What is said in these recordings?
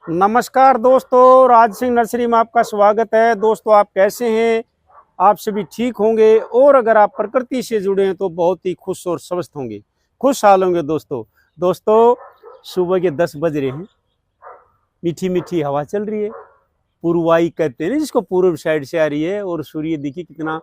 नमस्कार दोस्तों, राज सिंह नर्सरी में आपका स्वागत है। दोस्तों, आप कैसे हैं? आप सभी ठीक होंगे और अगर आप प्रकृति से जुड़े हैं तो बहुत ही खुश और स्वस्थ होंगे, खुशहाल होंगे। दोस्तों सुबह के 10 बज रहे हैं, मीठी मीठी हवा चल रही है, पूर्वाई कहते हैं जिसको, पूर्व साइड से आ रही है और सूर्य देखिए कितना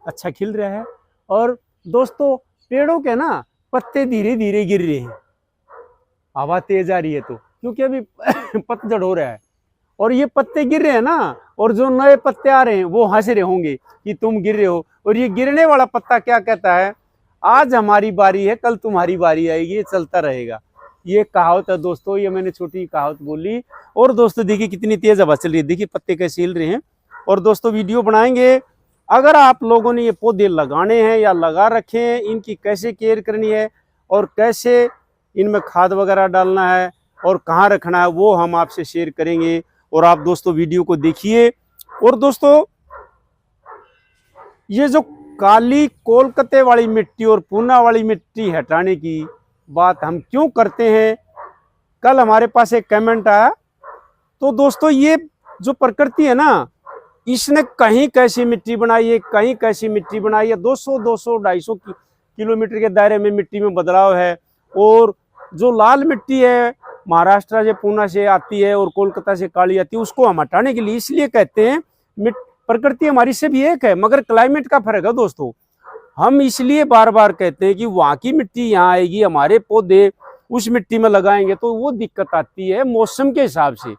अच्छा खिल रहा है। और दोस्तों, पेड़ों के ना पत्ते धीरे धीरे गिर रहे हैं, हवा तेज आ रही है तो, क्योंकि अभी पतझड़ हो रहा है और ये पत्ते गिर रहे हैं ना, और जो नए पत्ते आ रहे हैं वो हंस रहे होंगे कि तुम गिर रहे हो। और ये गिरने वाला पत्ता क्या कहता है, आज हमारी बारी है, कल तुम्हारी बारी आएगी, ये चलता रहेगा। ये कहावत है दोस्तों, ये मैंने छोटी कहावत बोली। और दोस्तों देखिए कितनी तेज हवा चल रही है, देखिए पत्ते कैसे हिल रहे हैं। और दोस्तों वीडियो बनाएंगे, अगर आप लोगों ने ये पौधे लगाने हैं या लगा रखे हैं, इनकी कैसे केयर करनी है और कैसे इनमें खाद वगैरह डालना है और कहाँ रखना है, वो हम आपसे शेयर करेंगे। और आप दोस्तों वीडियो को देखिए। और दोस्तों, ये जो काली कोलकाते वाली मिट्टी और पूना वाली मिट्टी हटाने की बात हम क्यों करते हैं, कल हमारे पास एक कमेंट आया। तो दोस्तों, ये जो प्रकृति है ना, इसने कहीं कैसी मिट्टी बनाई है, कहीं कैसी मिट्टी बनाई है। 200, 250 किलोमीटर के दायरे में मिट्टी में बदलाव है। और जो लाल मिट्टी है महाराष्ट्र से, पूना से आती है और कोलकाता से काली आती है, उसको हम हटाने के लिए इसलिए कहते हैं, प्रकृति हमारी से भी एक है, मगर क्लाइमेट का फर्क है दोस्तों। हम इसलिए बार बार कहते हैं कि वहाँ की मिट्टी यहाँ आएगी, हमारे पौधे उस मिट्टी में लगाएंगे तो वो दिक्कत आती है मौसम के हिसाब से।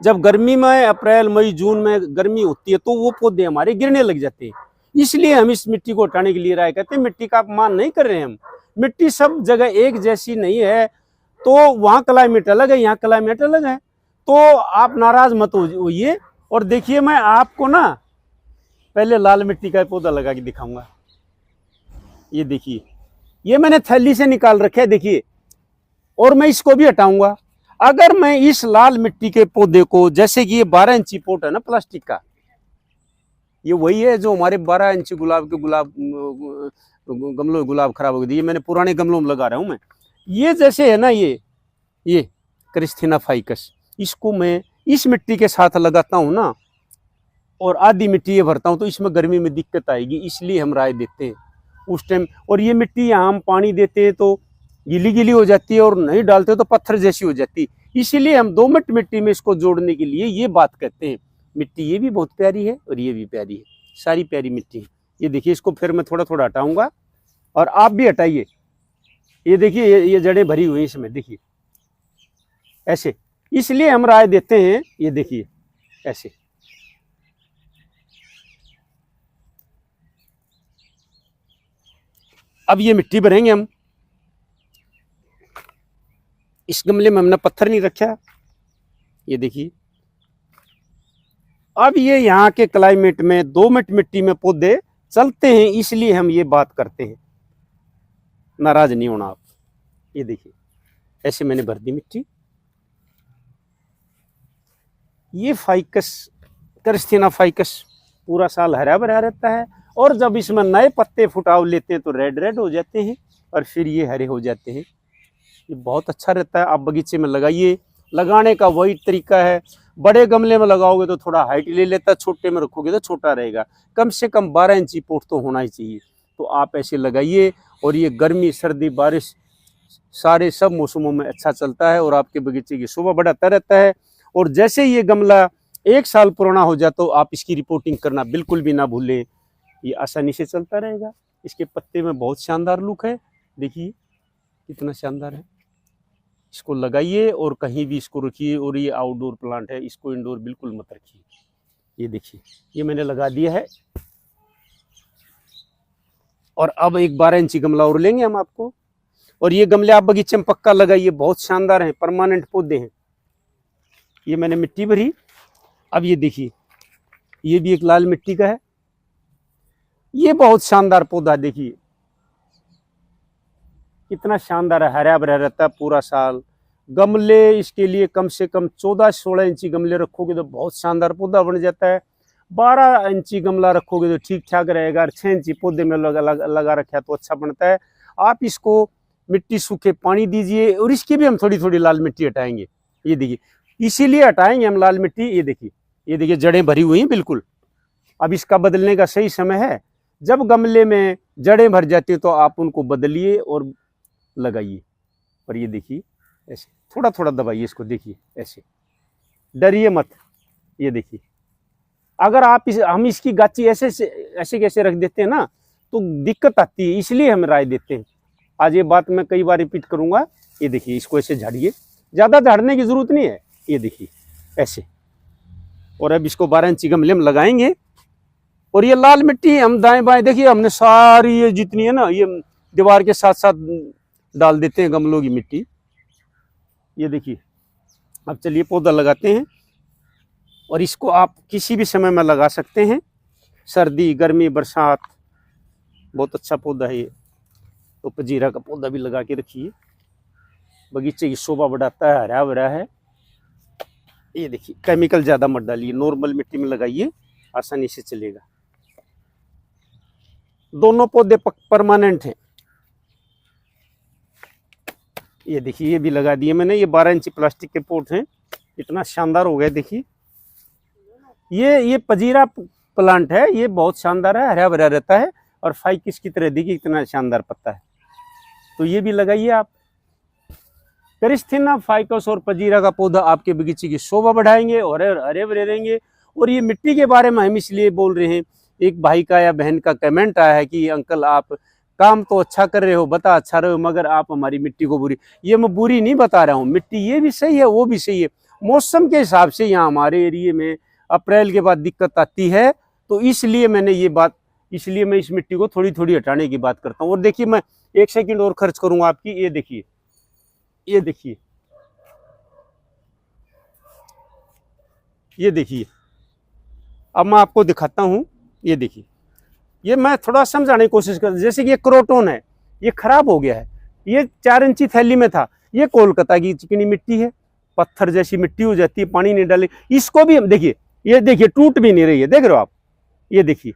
जब गर्मी में अप्रैल मई जून में गर्मी होती है तो वो पौधे हमारे गिरने लग जाते हैं। इसलिए हम इस मिट्टी को हटाने के लिए राय कहते हैं। मिट्टी का अपमान नहीं कर रहे हैं हम, मिट्टी सब जगह एक जैसी नहीं है, तो वहाँ क्लाइमेट अलग है, यहाँ क्लाइमेट अलग है, तो आप नाराज मत होइए। और देखिए, मैं आपको ना पहले लाल मिट्टी का पौधा लगा के दिखाऊंगा। ये देखिए, ये मैंने थैली से निकाल रखे है, देखिए। और मैं इसको भी हटाऊंगा। अगर मैं इस लाल मिट्टी के पौधे को, जैसे कि ये 12 इंची पोट है ना प्लास्टिक का, ये वही है जो हमारे 12 इंची गुलाब गमलों में गुलाब खराब हो गई, ये मैंने पुराने गमलों में लगा रहा हूं मैं। ये जैसे है ना, ये क्रिस्थीना फाइकस, इसको मैं इस मिट्टी के साथ लगाता हूं ना, और आधी मिट्टी ये भरता हूं, तो इसमें गर्मी में दिक्कत आएगी, इसलिए हम राय देते हैं उस टाइम। और ये मिट्टी यहाँ हम पानी देते हैं तो गीली गीली हो जाती है, और नहीं डालते तो पत्थर जैसी हो जाती है। इसीलिए हम दोमट मिट्टी में इसको जोड़ने के लिए ये बात कहते हैं। मिट्टी ये भी बहुत प्यारी है और ये भी प्यारी है, सारी प्यारी मिट्टी है। ये देखिए, इसको फिर मैं थोड़ा थोड़ा हटाऊंगा और आप भी हटाइए। ये देखिए, ये जड़ें भरी हुई इसमें, देखिए ऐसे। इसलिए हम राय देते हैं, ये देखिए ऐसे। अब ये मिट्टी भरेंगे हम। इस गमले में हमने पत्थर नहीं रखा, ये देखिए। अब ये यहाँ के क्लाइमेट में दोमट मिट्टी में पौधे चलते हैं, इसलिए हम ये बात करते हैं। नाराज नहीं होना आप। ये देखिए, ऐसे मैंने भर दी मिट्टी। ये फाइकस, क्रिस्थीना फाइकस पूरा साल हरा भरा रहता है, और जब इसमें नए पत्ते फुटाव लेते हैं तो रेड रेड हो जाते हैं और फिर ये हरे हो जाते हैं। ये बहुत अच्छा रहता है, आप बगीचे में लगाइए। लगाने का वही तरीका है, बड़े गमले में लगाओगे तो थोड़ा हाइट ले लेता है, छोटे में रखोगे तो छोटा रहेगा। कम से कम 12 इंची पोट तो होना ही चाहिए। तो आप ऐसे लगाइए, और ये गर्मी सर्दी बारिश सारे सब मौसमों में अच्छा चलता है, और आपके बगीचे की शोभा बढ़ाता रहता है। और जैसे ये गमला 1 साल पुराना हो जाए तो आप इसकी रिपोर्टिंग करना बिल्कुल भी ना भूलें, ये आसानी से चलता रहेगा। इसके पत्ते में बहुत शानदार लुक है, देखिए कितना शानदार है। इसको लगाइए और कहीं भी इसको रखिए। और ये आउटडोर प्लांट है, इसको इंडोर बिल्कुल मत रखिए। ये देखिए, ये मैंने लगा दिया है। और अब एक 12 इंची गमला और लेंगे हम आपको। और ये गमले आप बगीचे में पक्का लगाइए, बहुत शानदार हैं, परमानेंट पौधे हैं। ये मैंने मिट्टी भरी। अब ये देखिए, ये भी एक लाल मिट्टी का है, ये बहुत शानदार पौधा, देखिए कितना शानदार है, हरा भरा रहता है पूरा साल। गमले इसके लिए कम से कम 14-16 इंची गमले रखोगे तो बहुत शानदार पौधा बन जाता है। 12 इंची गमला रखोगे तो ठीक ठाक रहेगा। 6 इंची पौधे में लगा रखा तो अच्छा बनता है। आप इसको मिट्टी सूखे पानी दीजिए, और इसकी भी हम थोड़ी थोड़ी लाल मिट्टी हटाएंगे। ये देखिए, इसीलिए हटाएंगे हम लाल मिट्टी। ये देखिए जड़ें भरी हुई हैं बिल्कुल। अब इसका बदलने का सही समय है। जब गमले में जड़ें भर जाती है तो आप उनको बदलिए और लगाइए। और ये देखिए ऐसे थोड़ा थोड़ा दबाइए इसको, देखिए ऐसे, डरिए मत। ये देखिए, अगर आप हम इसकी गाची ऐसे ऐसे कैसे रख देते हैं ना तो दिक्कत आती है, इसलिए हम राय देते हैं। आज ये बात मैं कई बार रिपीट करूंगा। ये देखिए, इसको ऐसे झाड़िए, ज़्यादा झाड़ने की जरूरत नहीं है। ये देखिए ऐसे। और अब इसको 12 इंची गमले में लगाएंगे। और ये लाल मिट्टी हम दाएं बाएं, देखिए हमने सारी ये जितनी है ना, ये दीवार के साथ साथ डाल देते हैं गमलों की मिट्टी। ये देखिए, अब चलिए पौधा लगाते हैं। और इसको आप किसी भी समय में लगा सकते हैं, सर्दी, गर्मी, बरसात। बहुत अच्छा पौधा है ये। तो पजीरा का पौधा भी लगा के रखिए, बगीचे की शोभा बढ़ाता है, हरा भरा है। ये देखिए, केमिकल ज़्यादा मत डालिए, नॉर्मल मिट्टी में लगाइए, आसानी से चलेगा। दोनों पौधे परमानेंट हैं। ये देखिए, ये भी लगा दिए मैंने। ये 12 इंची प्लास्टिक के पोट हैं, इतना शानदार हो गया। देखिए, ये पजीरा प्लांट है, ये बहुत शानदार है, हरा भरा रहता है और फाइकिस की तरह। देखिए इतना शानदार पत्ता है। तो ये भी लगाइए आप। करिस्थेना, फाइकस और पजीरा का पौधा आपके बगीचे की शोभा बढ़ाएंगे और हरे भरे रहेंगे। और ये मिट्टी के बारे में हम इसलिए बोल रहे हैं, एक भाई का या बहन का कमेंट आया है कि अंकल आप काम तो अच्छा कर रहे हो, बता अच्छा रहे हो, मगर आप हमारी मिट्टी को बुरी। ये मैं बुरी नहीं बता रहा हूँ, मिट्टी ये भी सही है, वो भी सही है। मौसम के हिसाब से यहाँ हमारे एरिए में अप्रैल के बाद दिक्कत आती है, तो इसलिए मैंने ये बात, इसलिए मैं इस मिट्टी को थोड़ी थोड़ी हटाने की बात करता हूँ। और देखिए, मैं 1 सेकंड और खर्च करूंगा आपकी। ये देखिए, ये देखिए, ये देखिए, अब मैं आपको दिखाता हूँ। ये देखिए, ये मैं थोड़ा समझाने की कोशिश कर, जैसे कि ये क्रोटोन है, ये खराब हो गया है, ये 4 इंची थैली में था। ये कोलकाता की चिकनी मिट्टी है, पत्थर जैसी मिट्टी हो जाती है, पानी नहीं डाले। इसको भी हम देखिए, ये देखिए टूट भी नहीं रही है, देख रहे हो आप। ये देखिए,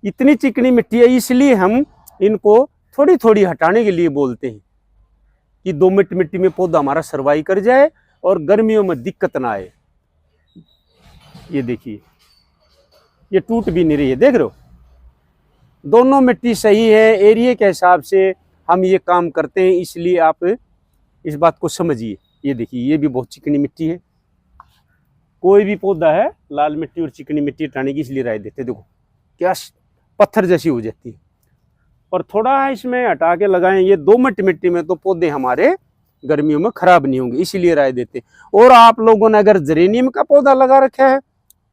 इतनी चिकनी मिट्टी है, इसलिए हम इनको थोड़ी थोड़ी हटाने के लिए बोलते हैं कि दोमट मिट्टी में पौधा हमारा सर्वाइव कर जाए और गर्मियों में दिक्कत ना आए। ये देखिए, ये टूट भी नहीं रही है, देख रहे हो। दोनों मिट्टी सही है, एरिया के हिसाब से हम ये काम करते हैं, इसलिए आप इस बात को समझिए। ये देखिए, ये भी बहुत चिकनी मिट्टी है। कोई भी पौधा है लाल मिट्टी और चिकनी मिट्टी हटाने की इसलिए राय देते, देखो क्या पत्थर जैसी हो जाती है। और थोड़ा इसमें हटा के लगाएं ये दोमट मिट्टी में, तो पौधे हमारे गर्मियों में खराब नहीं होंगे, इसीलिए राय देते। और आप लोगों ने अगर जेरेनियम का पौधा लगा रखा है,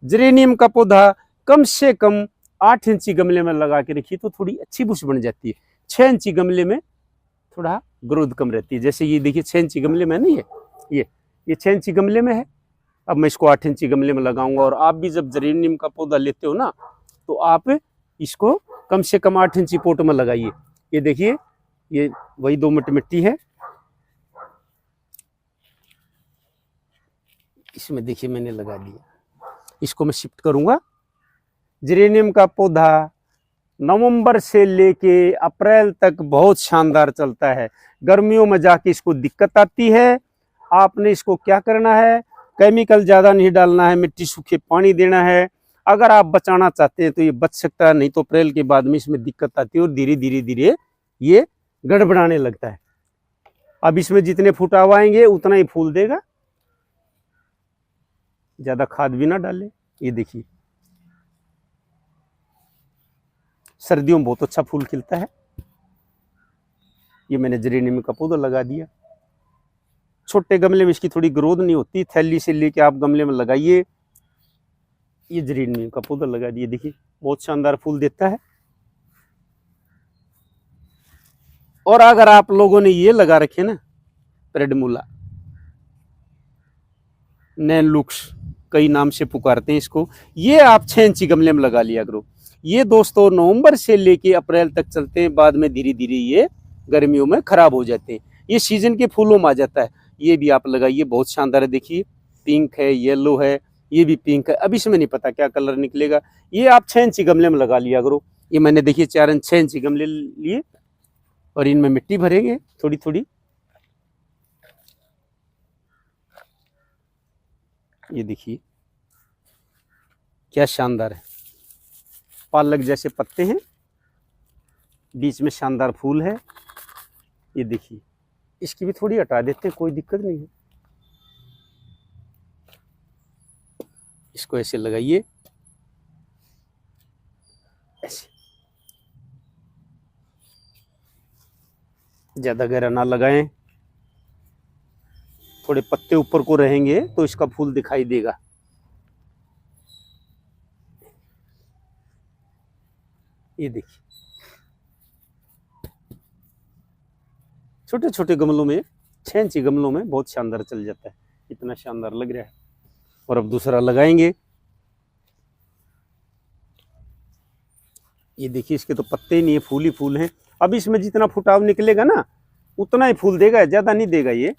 जेरेनियम का पौधा कम से कम 8 इंची गमले में लगा के रखिए तो थोड़ी अच्छी बुश बन जाती है। 6 इंची गमले में थोड़ा ग्रोथ कम रहती है। जैसे ये देखिए 6 इंची गमले में नहीं है, ये 6 इंची गमले में है। अब मैं इसको 8 इंची गमले में लगाऊंगा। और आप भी जब जेरेनियम का पौधा लेते हो ना, तो आप इसको कम से कम 8 इंची पोट में लगाइए। ये देखिए, ये वही दोमट मिट्टी है। इसमें देखिए मैंने लगा दिया, इसको मैं शिफ्ट करूंगा। जेरेनियम का पौधा नवंबर से लेके अप्रैल तक बहुत शानदार चलता है। गर्मियों में जाके इसको दिक्कत आती है। आपने इसको क्या करना है, केमिकल ज़्यादा नहीं डालना है, मिट्टी सूखे पानी देना है। अगर आप बचाना चाहते हैं तो ये बच सकता है, नहीं तो अप्रैल के बाद में इसमें दिक्कत आती है और धीरे धीरे धीरे ये गड़बड़ाने लगता है। अब इसमें जितने फुटाव आएंगे उतना ही फूल देगा, ज़्यादा खाद भी ना डालें। ये देखिए, सर्दियों में बहुत अच्छा फूल खिलता है। ये मैंने जेरेनियम का पौधा लगा दिया। छोटे गमले में इसकी थोड़ी ग्रोथ नहीं होती, थैली से लेके आप गमले में लगाइए। ये जेरेनियम का पौधा लगा दिए, देखिए बहुत शानदार फूल देता है। और अगर आप लोगों ने ये लगा रखे ना पेरेडमुला, नैनलुक्स कई नाम से पुकारते हैं इसको, ये आप 6 इंची गमले में लगा लिया करो। ये दोस्तों नवंबर से लेके अप्रैल तक चलते हैं, बाद में धीरे धीरे ये गर्मियों में खराब हो जाते हैं। ये सीजन के फूलों में आ जाता है। ये भी आप लगाइए, बहुत शानदार है। देखिए पिंक है, येलो है, ये भी पिंक है। अब इसमें नहीं पता क्या कलर निकलेगा। ये आप 6 इंची गमले में लगा लिया करो। ये मैंने देखिए 6 इंची गमले लिए और इनमें मिट्टी भरेंगे थोड़ी थोड़ी। ये देखिए क्या शानदार है, पालक जैसे पत्ते हैं, बीच में शानदार फूल है। ये देखिए, इसकी भी थोड़ी हटा देते हैं, कोई दिक्कत नहीं है। इसको ऐसे लगाइए, ऐसे ज्यादा गहरा ना लगाएं, थोड़े पत्ते ऊपर को रहेंगे तो इसका फूल दिखाई देगा। ये देखिए, छोटे छोटे गमलों में, 6 इंची गमलों में बहुत शानदार चल जाता है, इतना शानदार लग रहा है। और अब दूसरा लगाएंगे। ये देखिए, इसके तो पत्ते ही नहीं है, फूल ही फूल हैं। अब इसमें जितना फुटाव निकलेगा ना उतना ही फूल देगा, ज्यादा नहीं देगा। ये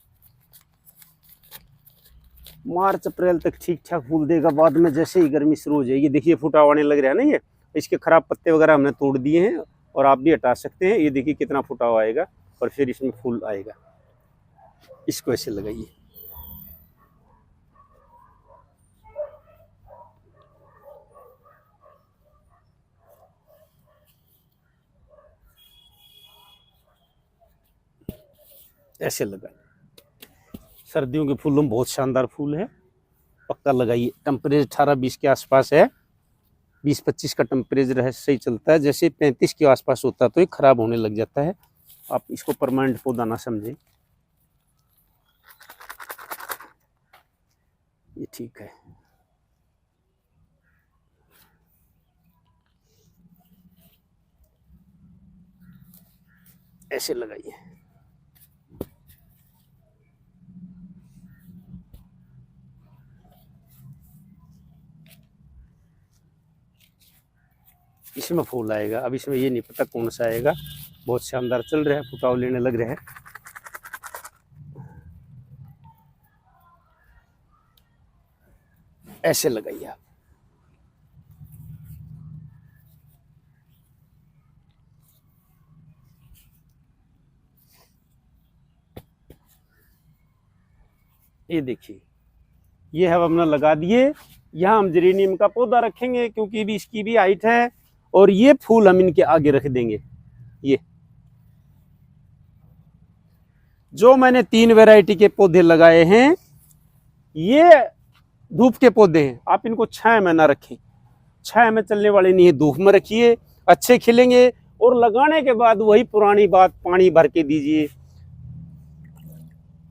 मार्च अप्रैल तक ठीक ठाक फूल देगा, बाद में जैसे ही गर्मी शुरू हो जाएगी, देखिए फुटाव आने लग रहा है ना। ये इसके खराब पत्ते वगैरह हमने तोड़ दिए हैं और आप भी हटा सकते हैं। ये देखिए कितना फुटाव आएगा और फिर इसमें फूल आएगा। इसको ऐसे लगाइए, ऐसे लगाइए। सर्दियों के फूलों में बहुत शानदार फूल है, पक्का लगाइए। टेम्परेचर 18-20 के आसपास है, 20-25 का टेम्परेचर है, सही चलता है। जैसे 35 के आसपास होता है तो ये खराब होने लग जाता है। आप इसको परमानेंट पौधा ना समझें। ये ठीक है। ऐसे लगाइए। इसमें फूल आएगा। अब इसमें ये नहीं पता कौन सा आएगा। बहुत शानदार चल रहा है, फुटाव लेने लग रहा है। ऐसे लगाइए आप। ये देखिए, ये हम अपना लगा दिए। यहाँ हम जेरेनियम का पौधा रखेंगे क्योंकि भी इसकी भी हाइट है, और ये फूल हम इनके आगे रख देंगे। ये जो मैंने 3 वैरायटी के पौधे लगाए हैं, ये धूप के पौधे हैं। आप इनको छाया में ना रखें, छाया में चलने वाले नहीं है, धूप में रखिए, अच्छे खिलेंगे। और लगाने के बाद वही पुरानी बात, पानी भर के दीजिए।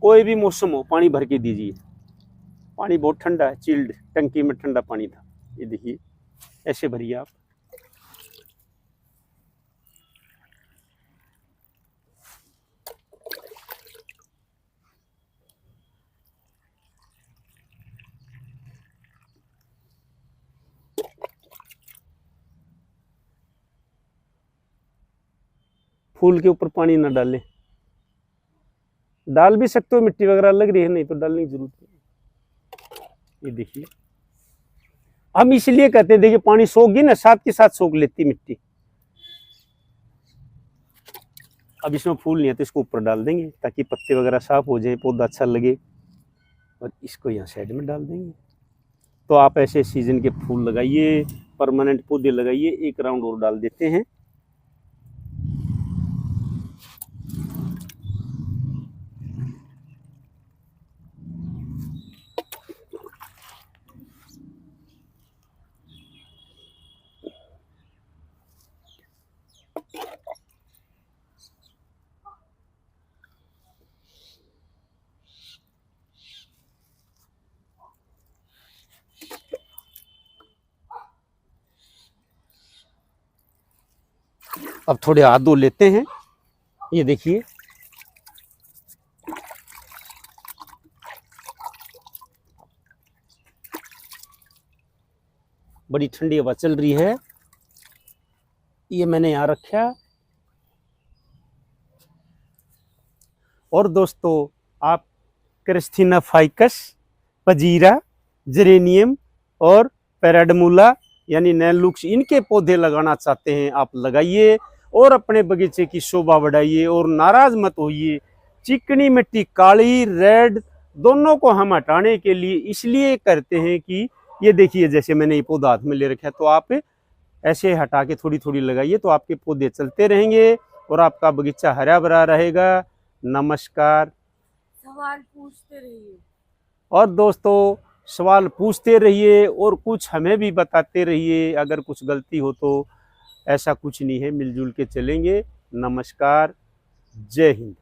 कोई भी मौसम हो, पानी भर के दीजिए। पानी बहुत ठंडा है, चिल्ड, टंकी में ठंडा पानी था। ये देखिए, ऐसे भरिए आप। फूल के ऊपर पानी ना डालें, डाल भी सकते हो, मिट्टी वगैरह लग रही है, नहीं तो डालने की जरूरत नहीं। ये देखिए, हम इसलिए कहते हैं, देखिए पानी सोखगी ना, साथ के साथ सोख लेती मिट्टी। अब इसमें फूल नहीं है तो इसको ऊपर डाल देंगे ताकि पत्ते वगैरह साफ हो जाए, पौधा अच्छा लगे। और इसको यहाँ साइड में डाल देंगे। तो आप ऐसे सीजन के फूल लगाइए, परमानेंट पौधे लगाइए। एक राउंड और डाल देते हैं। अब थोड़े हाथ धो लेते हैं। ये देखिए, बड़ी ठंडी हवा चल रही है। ये मैंने यहाँ रखा। और दोस्तों, आप क्रिस्थीना फाइकस, पजीरा, जेरेनियम और पैराडमूला यानी नैलुक्स, इनके पौधे लगाना चाहते हैं, आप लगाइए और अपने बगीचे की शोभा बढ़ाइए। और नाराज मत होइए। चिकनी मिट्टी, काली, रेड दोनों को हम हटाने के लिए इसलिए करते हैं कि ये देखिए, जैसे मैंने ये पौधा हाथ में ले रखा है, तो आप ऐसे हटा के थोड़ी थोड़ी लगाइए, तो आपके पौधे चलते रहेंगे और आपका बगीचा हरा भरा रहेगा। नमस्कार। सवाल पूछते रहिए। और दोस्तों, सवाल पूछते रहिए और कुछ हमें भी बताते रहिए, अगर कुछ गलती हो तो। ऐसा कुछ नहीं है, मिलजुल के चलेंगे। नमस्कार, जय हिंद।